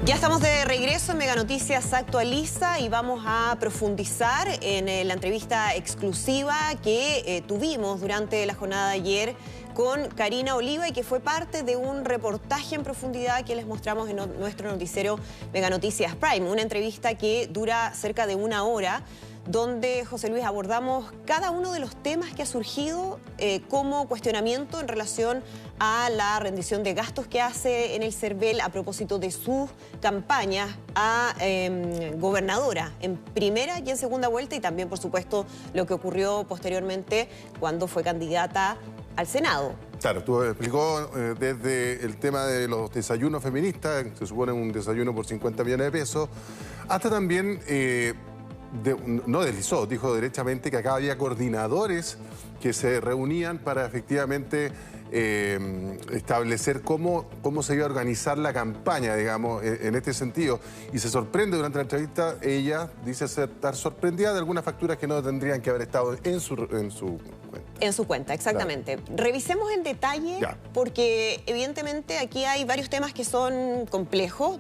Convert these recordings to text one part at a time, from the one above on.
Ya estamos de regreso en Mega Noticias Actualiza y vamos a profundizar en la entrevista exclusiva que tuvimos durante la jornada de ayer con Karina Oliva y que fue parte de un reportaje en profundidad que les mostramos en nuestro noticiero Mega Noticias Prime. Una entrevista que dura cerca de 1 hora, donde, José Luis, abordamos cada uno de los temas que ha surgido como cuestionamiento en relación a la rendición de gastos que hace en el CERVEL a propósito de sus campañas a gobernadora en primera y en segunda vuelta, y también, por supuesto, lo que ocurrió posteriormente cuando fue candidata al Senado. Claro, tú explicó desde el tema de los desayunos feministas, se supone un desayuno por 50 millones de pesos, hasta también... no deslizó, dijo derechamente que acá había coordinadores que se reunían para efectivamente establecer cómo se iba a organizar la campaña, digamos, en este sentido. Y se sorprende durante la entrevista, ella dice estar sorprendida de algunas facturas que no tendrían que haber estado en su cuenta. En su cuenta, exactamente. Claro. Revisemos en detalle, porque evidentemente aquí hay varios temas que son complejos.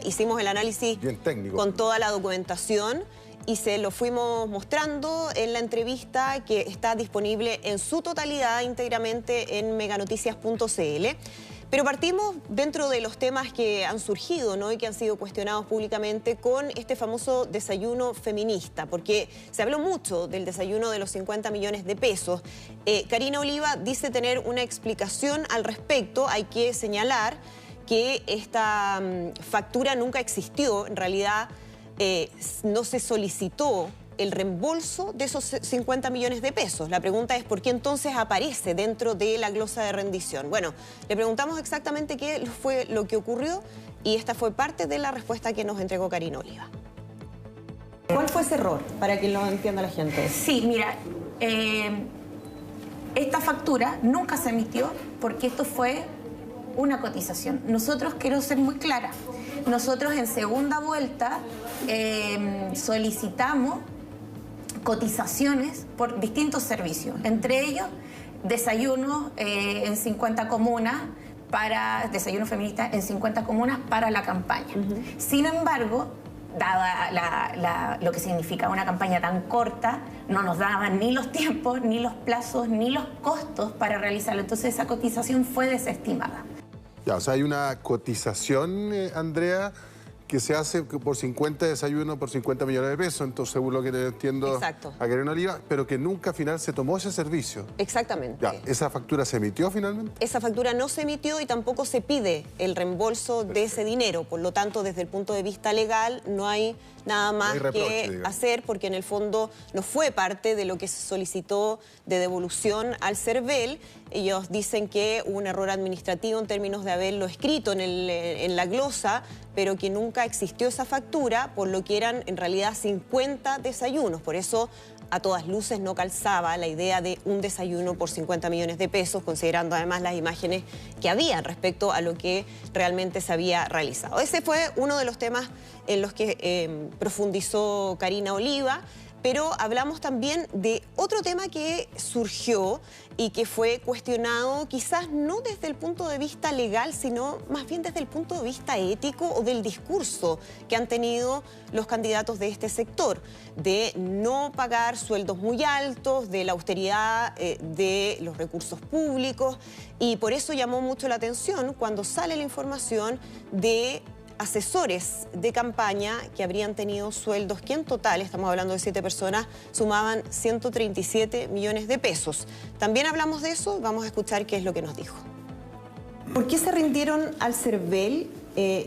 Hicimos el análisis bien técnico, con toda la documentación, y se lo fuimos mostrando en la entrevista que está disponible en su totalidad, íntegramente en meganoticias.cl. Pero partimos dentro de los temas que han surgido, ¿no?, y que han sido cuestionados públicamente con este famoso desayuno feminista, porque se habló mucho del desayuno de los 50 millones de pesos. Karina Oliva dice tener una explicación al respecto. Hay que señalar que esta factura nunca existió, en realidad no se solicitó el reembolso de esos 50 millones de pesos. La pregunta es ¿por qué entonces aparece dentro de la glosa de rendición? Bueno, le preguntamos exactamente qué fue lo que ocurrió y esta fue parte de la respuesta que nos entregó Karina Oliva. ¿Cuál fue ese error, para que lo entienda la gente? Sí, mira, esta factura nunca se emitió porque esto fue una cotización. Nosotros, quiero ser muy clara, nosotros en segunda vuelta solicitamos cotizaciones por distintos servicios, entre ellos desayunos en 50 comunas, desayuno feminista en 50 comunas para la campaña. Sin embargo, dada lo que significa una campaña tan corta, no nos daban ni los tiempos, ni los plazos, ni los costos para realizarlo. Entonces esa cotización fue desestimada. Ya, o sea, hay una cotización, Andrea, que se hace por 50 desayunos por 50 millones de pesos, entonces según lo que te entiendo. Exacto. A Karina Oliva, pero que nunca al final se tomó ese servicio. Exactamente. Ya, ¿esa factura se emitió finalmente? Esa factura no se emitió y tampoco se pide el reembolso de ese dinero, por lo tanto, desde el punto de vista legal no hay nada más que hacer, porque en el fondo no fue parte de lo que se solicitó de devolución al CERVEL. Ellos dicen que hubo un error administrativo en términos de haberlo escrito en la glosa, pero que nunca existió esa factura, por lo que eran en realidad 50 desayunos. Por eso, a todas luces, no calzaba la idea de un desayuno por 50 millones de pesos, considerando además las imágenes que había respecto a lo que realmente se había realizado. Ese fue uno de los temas en los que profundizó Karina Oliva. Pero hablamos también de otro tema que surgió y que fue cuestionado quizás no desde el punto de vista legal, sino más bien desde el punto de vista ético o del discurso que han tenido los candidatos de este sector, de no pagar sueldos muy altos, de la austeridad de los recursos públicos, y por eso llamó mucho la atención cuando sale la información de asesores de campaña que habrían tenido sueldos que en total, estamos hablando de 7 personas, sumaban 137 millones de pesos. También hablamos de eso, vamos a escuchar qué es lo que nos dijo. ¿Por qué se rindieron al CERVEL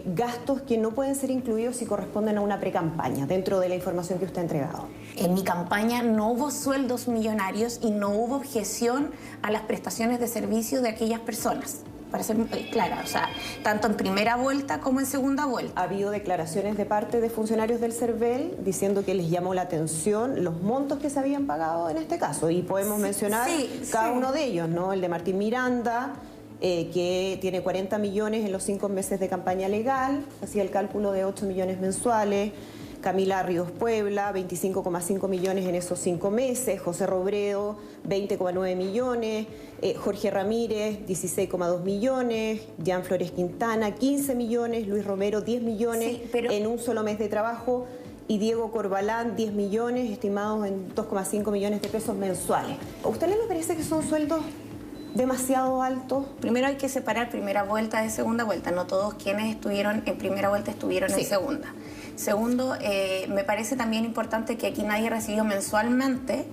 gastos que no pueden ser incluidos si corresponden a una precampaña, dentro de la información que usted ha entregado? En mi campaña no hubo sueldos millonarios y no hubo objeción a las prestaciones de servicio de aquellas personas. Para ser clara, o sea, tanto en primera vuelta como en segunda vuelta. Ha habido declaraciones de parte de funcionarios del CERVEL diciendo que les llamó la atención los montos que se habían pagado en este caso, y podemos mencionar cada uno de ellos, ¿no? El de Martín Miranda, que tiene 40 millones en los 5 meses de campaña legal, hacía el cálculo de 8 millones mensuales. Camila Ríos Puebla, 25,5 millones en esos 5 meses. José Robredo, 20,9 millones. Jorge Ramírez, 16,2 millones. Jean Flores Quintana, 15 millones. Luis Romero, 10 millones en un solo mes de trabajo. Y Diego Corbalán, 10 millones, estimados en 2,5 millones de pesos mensuales. ¿A usted le parece que son sueldos demasiado altos? Primero hay que separar primera vuelta de segunda vuelta. No todos quienes estuvieron en primera vuelta estuvieron en segunda. Segundo, me parece también importante que aquí nadie recibió mensualmente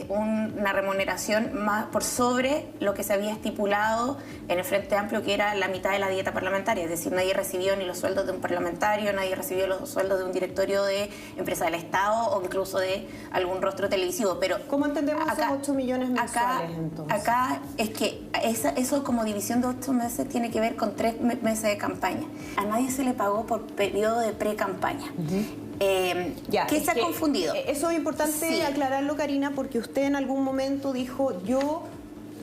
una remuneración más por sobre lo que se había estipulado en el Frente Amplio, que era la mitad de la dieta parlamentaria. Es decir, nadie recibió ni los sueldos de un parlamentario, nadie recibió los sueldos de un directorio de empresa del Estado o incluso de algún rostro televisivo. Pero ¿cómo entendemos esos 8 millones mensuales entonces? Acá es que eso como división de 8 meses tiene que ver con 3 meses de campaña. A nadie se le pagó por periodo de pre-campaña. ¿Qué se ha confundido? Eso es importante aclararlo, Karina, porque usted en algún momento dijo, yo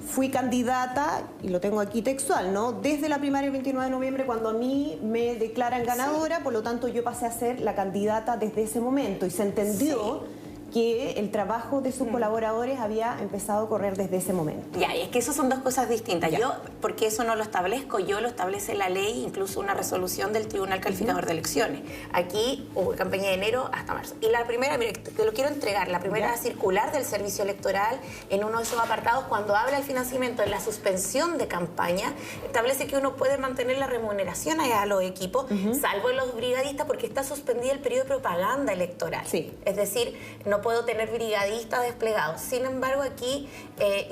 fui candidata, y lo tengo aquí textual, ¿no? Desde la primaria del 29 de noviembre, cuando a mí me declaran ganadora, por lo tanto yo pasé a ser la candidata desde ese momento, y se entendió que el trabajo de sus colaboradores había empezado a correr desde ese momento. Ya, y es que eso son dos cosas distintas. Yo, porque eso no lo establezco, yo lo establece la ley, incluso una resolución del Tribunal Calificador de Elecciones. Aquí hubo campaña de enero hasta marzo. Y la primera, mire, te lo quiero entregar, la primera circular del Servicio Electoral, en uno de esos apartados, cuando habla del financiamiento en la suspensión de campaña, establece que uno puede mantener la remuneración a los equipos, salvo en los brigadistas, porque está suspendido el periodo de propaganda electoral. Es decir, no puedo tener brigadistas desplegados. Sin embargo, aquí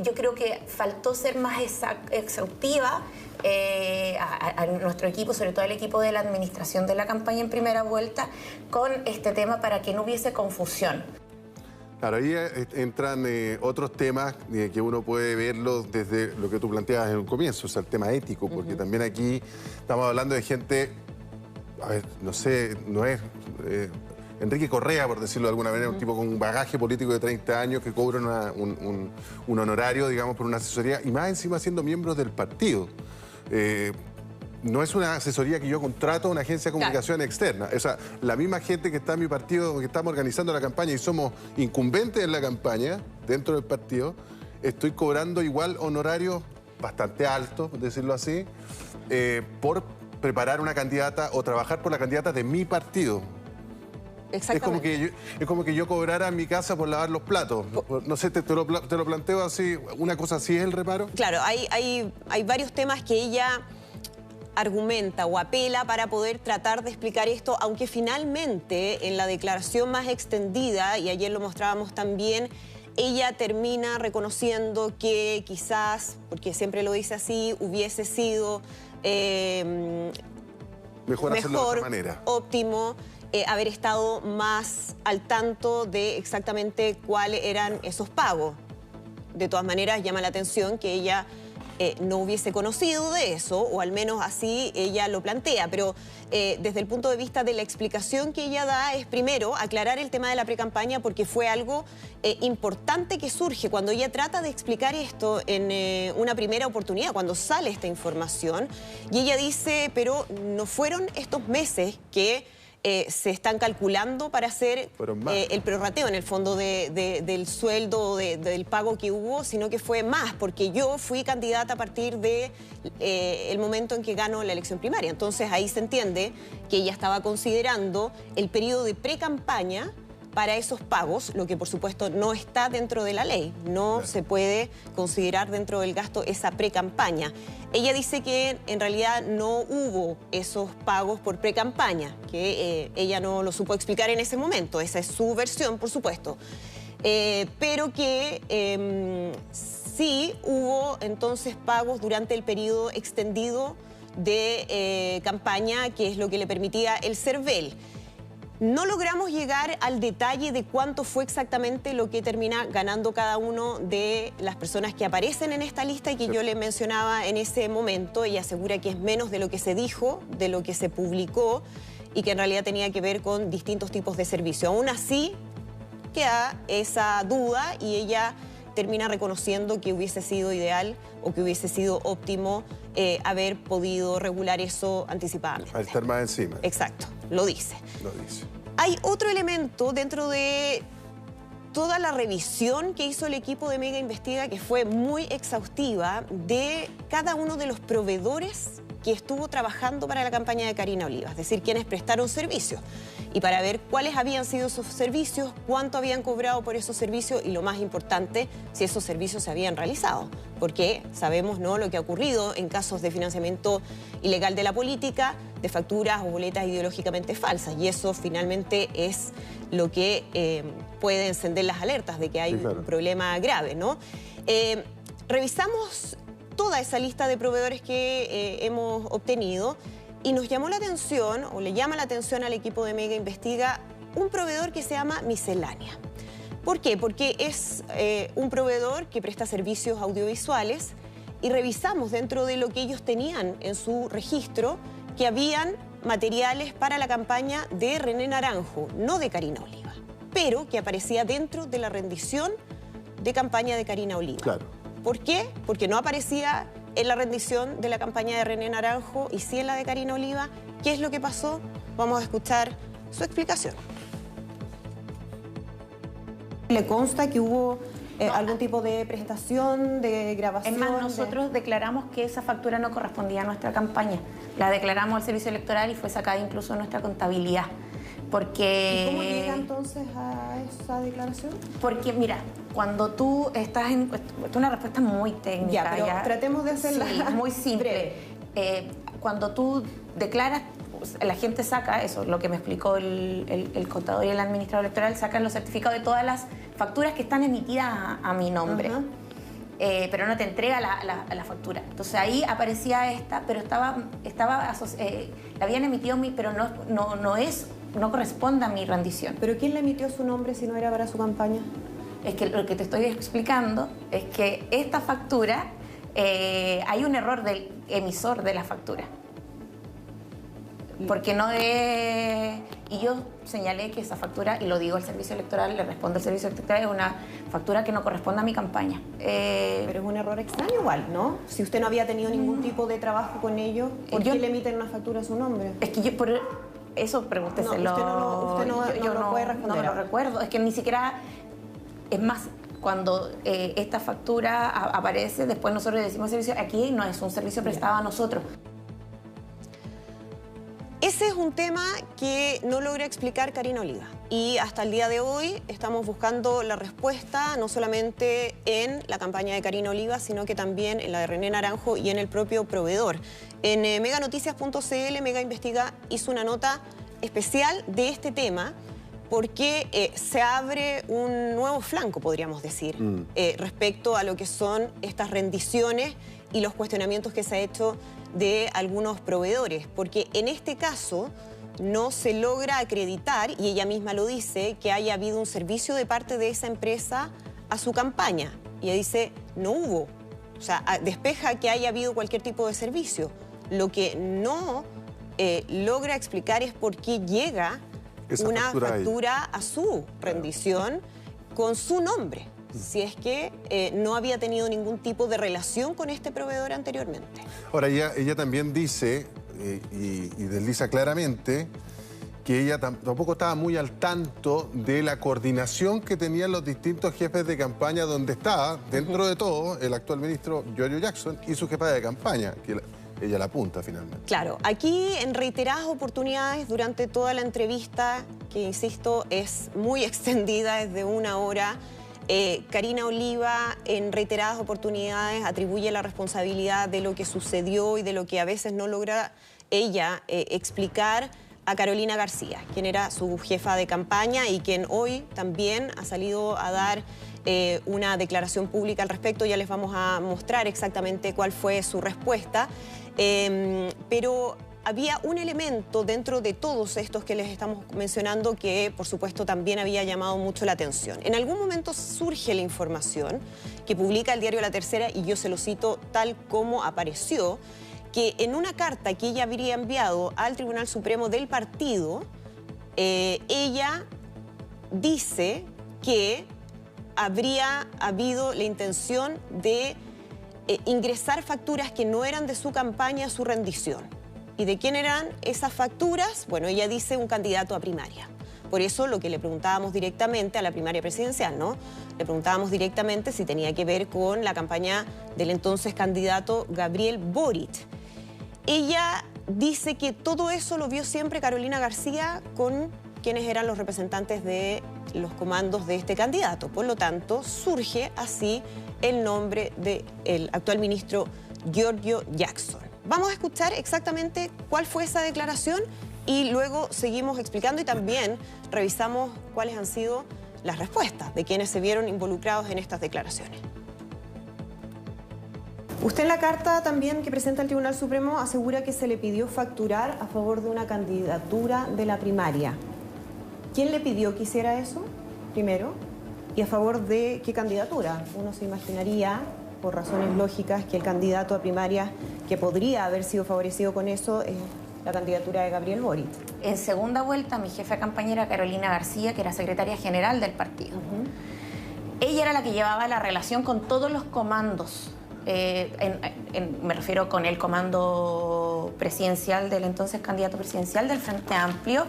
yo creo que faltó ser más exhaustiva a nuestro equipo, sobre todo el equipo de la administración de la campaña en primera vuelta, con este tema para que no hubiese confusión. Claro, ahí entran otros temas que uno puede verlo desde lo que tú planteabas en un comienzo, o sea, el tema ético, porque también aquí estamos hablando de gente, a ver, no sé, no es... Enrique Correa, por decirlo de alguna manera, un tipo con un bagaje político de 30 años que cobra un honorario, digamos, por una asesoría, y más encima siendo miembro del partido. No es una asesoría que yo contrato a una agencia de comunicación externa. O sea, la misma gente que está en mi partido, que estamos organizando la campaña y somos incumbentes en la campaña, dentro del partido, estoy cobrando igual honorarios bastante altos, por decirlo así, por preparar una candidata o trabajar por la candidata de mi partido. Exactamente. Es como que yo cobrara en mi casa por lavar los platos. No sé, te lo planteo así, una cosa así es el reparo. Claro, hay varios temas que ella argumenta o apela para poder tratar de explicar esto, aunque finalmente en la declaración más extendida, y ayer lo mostrábamos también, ella termina reconociendo que quizás, porque siempre lo dice así, hubiese sido mejor hacerlo de otra manera. Óptimo haber estado más al tanto de exactamente cuáles eran esos pagos. De todas maneras, llama la atención que ella no hubiese conocido de eso, o al menos así ella lo plantea, pero desde el punto de vista de la explicación que ella da es primero aclarar el tema de la precampaña, porque fue algo importante que surge cuando ella trata de explicar esto en una primera oportunidad, cuando sale esta información, y ella dice, pero no fueron estos meses que se están calculando para hacer el prorrateo en el fondo del sueldo, del pago que hubo, sino que fue más, porque yo fui candidata a partir de el momento en que ganó la elección primaria. Entonces ahí se entiende que ella estaba considerando el periodo de pre-campaña para esos pagos, lo que por supuesto no está dentro de la ley. No se puede considerar dentro del gasto esa pre-campaña. Ella dice que en realidad no hubo esos pagos por pre-campaña, que ella no lo supo explicar en ese momento. Esa es su versión, por supuesto. Pero que sí hubo entonces pagos durante el periodo extendido de campaña, que es lo que le permitía el CERVEL. No logramos llegar al detalle de cuánto fue exactamente lo que termina ganando cada uno de las personas que aparecen en esta lista y que yo le mencionaba en ese momento. Ella asegura que es menos de lo que se dijo, de lo que se publicó, y que en realidad tenía que ver con distintos tipos de servicio. Aún así, queda esa duda y ella termina reconociendo que hubiese sido ideal o que hubiese sido óptimo haber podido regular eso anticipadamente. Al estar más encima. Exacto, lo dice. Lo dice. Hay otro elemento dentro de toda la revisión que hizo el equipo de Mega Investiga, que fue muy exhaustiva, de cada uno de los proveedores que estuvo trabajando para la campaña de Karina Oliva, es decir, quienes prestaron servicios, y para ver cuáles habían sido esos servicios, cuánto habían cobrado por esos servicios y, lo más importante, si esos servicios se habían realizado. Porque sabemos, ¿no?, lo que ha ocurrido en casos de financiamiento ilegal de la política, de facturas o boletas ideológicamente falsas, y eso finalmente es lo que puede encender las alertas de que hay un problema grave, ¿no? Revisamos toda esa lista de proveedores que hemos obtenido y nos llamó la atención, o le llama la atención al equipo de Mega Investiga, un proveedor que se llama Miscelánea. ¿Por qué? Porque es un proveedor que presta servicios audiovisuales, y revisamos dentro de lo que ellos tenían en su registro que habían materiales para la campaña de René Naranjo, no de Karina Oliva, pero que aparecía dentro de la rendición de campaña de Karina Oliva. Claro. ¿Por qué? Porque no aparecía en la rendición de la campaña de René Naranjo y sí en la de Karina Oliva. ¿Qué es lo que pasó? Vamos a escuchar su explicación. ¿Le consta que hubo algún tipo de prestación, de grabación? Es más, nosotros declaramos que esa factura no correspondía a nuestra campaña. La declaramos al servicio electoral y fue sacada incluso de nuestra contabilidad. Porque... ¿Y cómo llega entonces a esa declaración? Porque, mira, cuando tú estás en... Esto es una respuesta muy técnica. Ya, pero tratemos de hacerla muy simple. Cuando tú declaras, la gente saca, eso lo que me explicó el contador y el administrador electoral, sacan los certificados de todas las facturas que están emitidas a mi nombre. Pero no te entrega la factura. Entonces ahí aparecía esta, pero la habían emitido, pero no corresponde a mi rendición. ¿Pero quién le emitió su nombre si no era para su campaña? Es que lo que te estoy explicando es que esta factura, hay un error del emisor de la factura. Porque no es... Y yo señalé que esa factura, y lo digo al servicio electoral, le responde al servicio electoral, es una factura que no corresponde a mi campaña. Pero es un error extraño igual, ¿no? Si usted no había tenido ningún tipo de trabajo con ellos, ¿por qué le emiten una factura a su nombre? Es que yo por eso pregúnteselo. No, usted no lo puede responder. No me lo recuerdo. Es que ni siquiera... Es más, cuando esta factura aparece, después nosotros le decimos servicio, aquí no es un servicio prestado a nosotros. Ese es un tema que no logra explicar Karina Oliva, y hasta el día de hoy estamos buscando la respuesta no solamente en la campaña de Karina Oliva, sino que también en la de René Naranjo y en el propio proveedor. En meganoticias.cl, Mega Investiga hizo una nota especial de este tema porque se abre un nuevo flanco, podríamos decir, respecto a lo que son estas rendiciones y los cuestionamientos que se ha hecho de algunos proveedores, porque en este caso no se logra acreditar, y ella misma lo dice, que haya habido un servicio de parte de esa empresa a su campaña. Y ella dice, no hubo. O sea, despeja que haya habido cualquier tipo de servicio. Lo que no logra explicar es por qué llega una factura a su rendición con su nombre, si es que no había tenido ningún tipo de relación con este proveedor anteriormente. Ahora, ella también dice, y desliza claramente, que ella tampoco estaba muy al tanto de la coordinación que tenían los distintos jefes de campaña, donde estaba, dentro de todo, el actual ministro Giorgio Jackson y su jefa de campaña, que ella la apunta finalmente. Claro, aquí en reiteradas oportunidades durante toda la entrevista, que insisto es muy extendida, es de 1 hora, Karina Oliva en reiteradas oportunidades atribuye la responsabilidad de lo que sucedió y de lo que a veces no logra ella explicar a Carolina García, quien era su jefa de campaña y quien hoy también ha salido a dar una declaración pública al respecto. Ya les vamos a mostrar exactamente cuál fue su respuesta, pero había un elemento dentro de todos estos que les estamos mencionando que, por supuesto, también había llamado mucho la atención. En algún momento surge la información que publica el diario La Tercera, y yo se lo cito tal como apareció, que en una carta que ella habría enviado al Tribunal Supremo del partido, ella dice que habría habido la intención de ingresar facturas que no eran de su campaña a su rendición. ¿Y de quién eran esas facturas? Bueno, ella dice un candidato a primaria. Por eso lo que le preguntábamos directamente a la primaria presidencial, ¿no? Le preguntábamos directamente si tenía que ver con la campaña del entonces candidato Gabriel Boric. Ella dice que todo eso lo vio siempre Carolina García con quienes eran los representantes de los comandos de este candidato. Por lo tanto, surge así el nombre del actual ministro Giorgio Jackson. Vamos a escuchar exactamente cuál fue esa declaración y luego seguimos explicando y también revisamos cuáles han sido las respuestas de quienes se vieron involucrados en estas declaraciones. Usted en la carta también que presenta al Tribunal Supremo asegura que se le pidió facturar a favor de una candidatura de la primaria. ¿Quién le pidió que hiciera eso, primero? ¿Y a favor de qué candidatura? Uno se imaginaría, por razones lógicas, que el candidato a primaria que podría haber sido favorecido con eso es la candidatura de Gabriel Boric. En segunda vuelta, mi jefa de campaña era Carolina García, que era secretaria general del partido. Ella era la que llevaba la relación con todos los comandos. Me refiero con el comando presidencial del entonces candidato presidencial del Frente Amplio,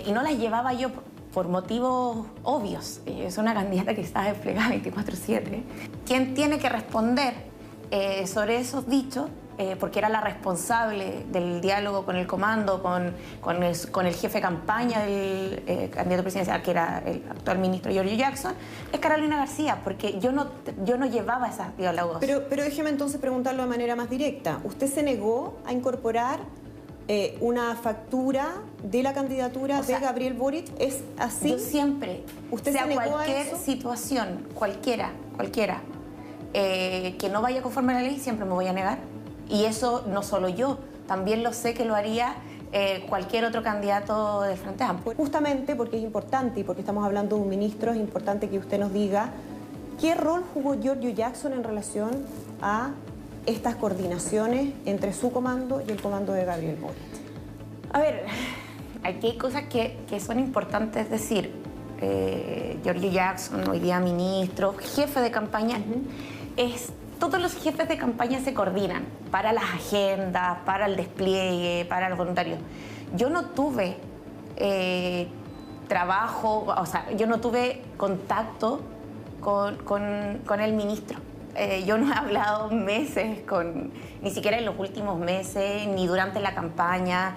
y no las llevaba yo por motivos obvios. Es una candidata que está desplegada 24/7. ¿Quién tiene que responder sobre esos dichos? Porque era la responsable del diálogo con el comando, con el jefe de campaña del candidato presidencial, que era el actual ministro Giorgio Jackson, es Carolina García, porque yo no llevaba esos diálogos. Pero déjeme entonces preguntarlo de manera más directa. ¿Usted se negó a incorporar una factura de la candidatura de Gabriel Boric? ¿Es así? Yo siempre, ¿Usted se negó cualquier a eso? situación, cualquiera, que no vaya conforme a la ley, siempre me voy a negar. Y eso no solo yo, también lo sé que lo haría cualquier otro candidato del Frente Amplio. Justamente porque es importante y porque estamos hablando de un ministro, es importante que usted nos diga qué rol jugó Giorgio Jackson en relación a estas coordinaciones entre su comando y el comando de Gabriel Boric. A ver, aquí hay cosas que son importantes decir. Giorgio Jackson, hoy día ministro, jefe de campaña, todos los jefes de campaña se coordinan para las agendas, para el despliegue, para los voluntarios. Yo no tuve trabajo, o sea, yo no tuve contacto con el ministro. Yo no he hablado meses ni siquiera en los últimos meses, ni durante la campaña.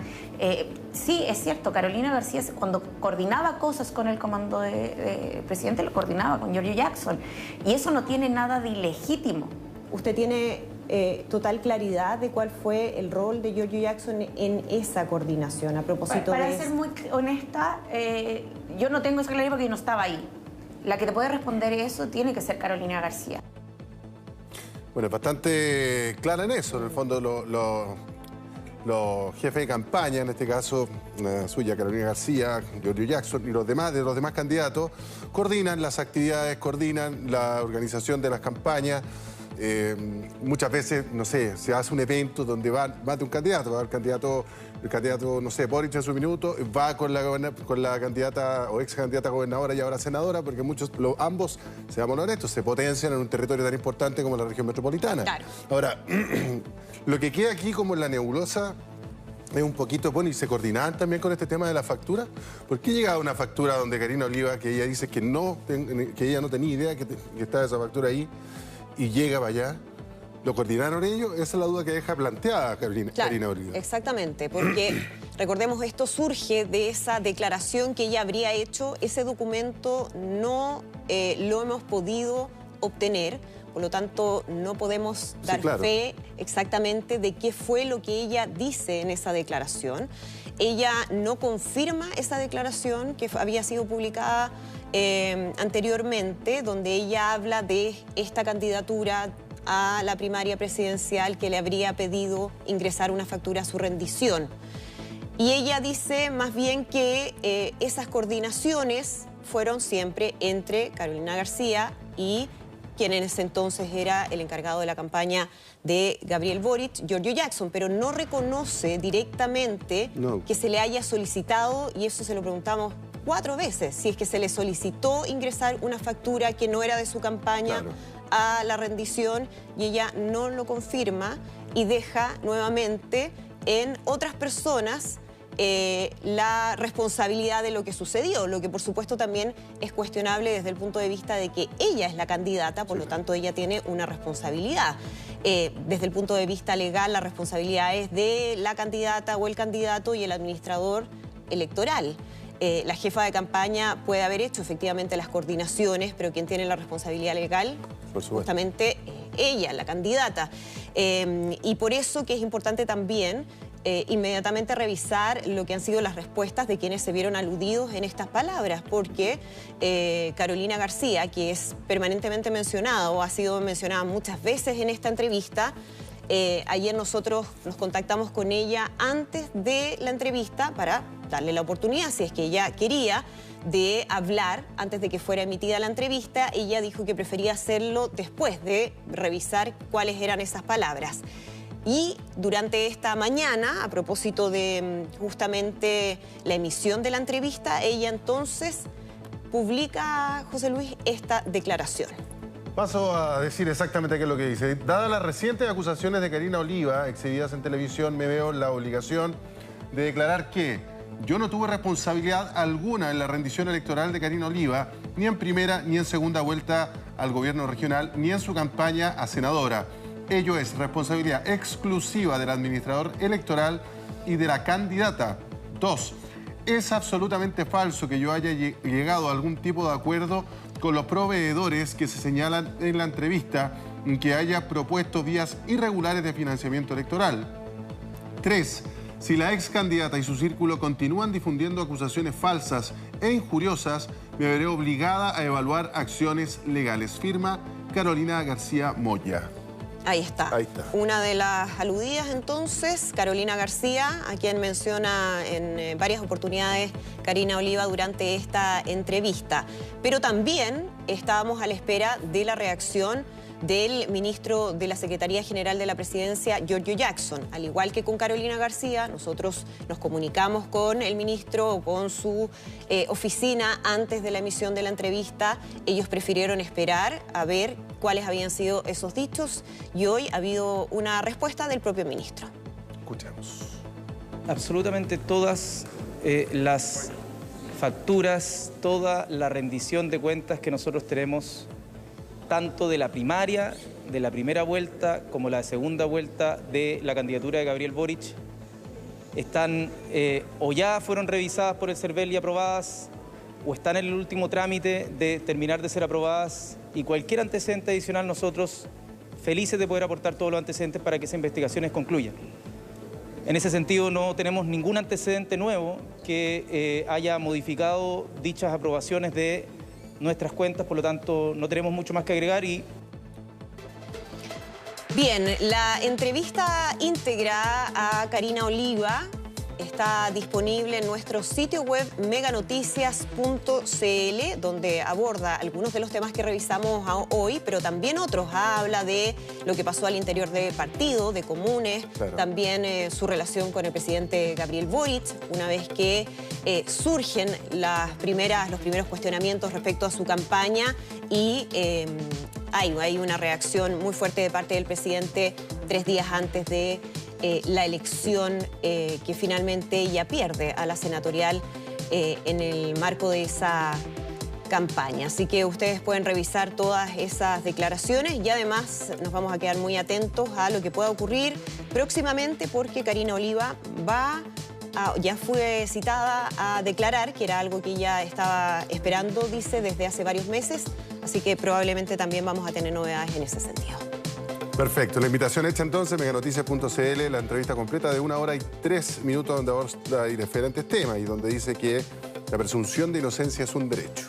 Sí, es cierto, Carolina García, cuando coordinaba cosas con el comando de presidente, lo coordinaba con Giorgio Jackson. Y eso no tiene nada de ilegítimo. ¿Usted tiene total claridad de cuál fue el rol de Giorgio Jackson en esa coordinación a propósito de eso? Para ser muy honesta, yo no tengo esa claridad porque yo no estaba ahí. La que te puede responder eso tiene que ser Carolina García. Bueno, es bastante clara en eso. En el fondo, los jefes de campaña, en este caso suya, Carolina García, Giorgio Jackson y los demás candidatos, coordinan las actividades, coordinan la organización de las campañas. Muchas veces, no sé, se hace un evento donde va más de un candidato, va el candidato, no sé, Boric en su minuto, va con la candidata o ex candidata gobernadora y ahora senadora, porque ambos, seamos honestos, se potencian en un territorio tan importante como la región metropolitana. Claro. Ahora, lo que queda aquí como en la nebulosa es un poquito, bueno, y se coordinaban también con este tema de la factura. ¿Por qué llegaba una factura donde Karina Oliva, que ella dice que ella no tenía idea que estaba esa factura ahí, y llega para allá? ¿Lo coordinaron ellos? Esa es la duda que deja planteada Karina Oliva. Exactamente, porque recordemos, esto surge de esa declaración que ella habría hecho. Ese documento no lo hemos podido obtener, por lo tanto no podemos dar fe exactamente de qué fue lo que ella dice en esa declaración. Ella no confirma esa declaración que había sido publicada anteriormente, donde ella habla de esta candidatura a la primaria presidencial que le habría pedido ingresar una factura a su rendición. Y ella dice más bien que esas coordinaciones fueron siempre entre Carolina García y quien en ese entonces era el encargado de la campaña de Gabriel Boric, Giorgio Jackson, pero no reconoce directamente que se le haya solicitado, y eso se lo preguntamos 4 veces, si es que se le solicitó ingresar una factura que no era de su campaña a la rendición, y ella no lo confirma y deja nuevamente en otras personas la responsabilidad de lo que sucedió, lo que por supuesto también es cuestionable desde el punto de vista de que ella es la candidata, por lo tanto ella tiene una responsabilidad. Desde el punto de vista legal, la responsabilidad es de la candidata o el candidato y el administrador electoral. La jefa de campaña puede haber hecho efectivamente las coordinaciones, pero quien tiene la responsabilidad legal, justamente ella, la candidata. Y por eso que es importante también inmediatamente revisar lo que han sido las respuestas de quienes se vieron aludidos en estas palabras, porque Carolina García, que es permanentemente mencionada o ha sido mencionada muchas veces en esta entrevista, ayer nosotros nos contactamos con ella antes de la entrevista para darle la oportunidad, si es que ella quería, de hablar antes de que fuera emitida la entrevista. Ella dijo que prefería hacerlo después de revisar cuáles eran esas palabras. Y durante esta mañana, a propósito de justamente la emisión de la entrevista, ella entonces publica, José Luis, esta declaración. Paso a decir exactamente qué es lo que dice. Dadas las recientes acusaciones de Karina Oliva, exhibidas en televisión, me veo la obligación de declarar que yo no tuve responsabilidad alguna en la rendición electoral de Karina Oliva, ni en primera ni en segunda vuelta al gobierno regional, ni en su campaña a senadora. Ello es responsabilidad exclusiva del administrador electoral y de la candidata. 2. Es absolutamente falso que yo haya llegado a algún tipo de acuerdo con los proveedores que se señalan en la entrevista, que haya propuesto vías irregulares de financiamiento electoral. 3. Si la ex candidata y su círculo continúan difundiendo acusaciones falsas e injuriosas, me veré obligada a evaluar acciones legales. Firma Carolina García Moya. Ahí está. Ahí está. Una de las aludidas entonces, Carolina García, a quien menciona en varias oportunidades Karina Oliva durante esta entrevista. Pero también estábamos a la espera de la reacción del ministro de la Secretaría General de la Presidencia, Giorgio Jackson. Al igual que con Carolina García, nosotros nos comunicamos con el ministro o con su oficina antes de la emisión de la entrevista. Ellos prefirieron esperar a ver cuáles habían sido esos dichos y hoy ha habido una respuesta del propio ministro. Escuchemos. Absolutamente todas las facturas, toda la rendición de cuentas que nosotros tenemos, tanto de la primaria, de la primera vuelta, como la segunda vuelta de la candidatura de Gabriel Boric, están o ya fueron revisadas por el CERVEL y aprobadas, o están en el último trámite de terminar de ser aprobadas, y cualquier antecedente adicional nosotros felices de poder aportar todos los antecedentes para que esas investigaciones concluyan. En ese sentido no tenemos ningún antecedente nuevo que haya modificado dichas aprobaciones de nuestras cuentas, por lo tanto no tenemos mucho más que agregar. Bien, la entrevista íntegra a Karina Oliva está disponible en nuestro sitio web meganoticias.cl, donde aborda algunos de los temas que revisamos hoy, pero también otros. Habla de lo que pasó al interior del partido, de Comunes, también su relación con el presidente Gabriel Boric, una vez que surgen los primeros cuestionamientos respecto a su campaña y hay una reacción muy fuerte de parte del presidente 3 días antes de la elección que finalmente ella pierde a la senatorial en el marco de esa campaña. Así que ustedes pueden revisar todas esas declaraciones y además nos vamos a quedar muy atentos a lo que pueda ocurrir próximamente, porque Karina Oliva ya fue citada a declarar, que era algo que ella estaba esperando, dice, desde hace varios meses. Así que probablemente también vamos a tener novedades en ese sentido. Perfecto. La invitación hecha entonces, meganoticias.cl, la entrevista completa de 1 hora y 3 minutos donde aborda diferentes temas y donde dice que la presunción de inocencia es un derecho.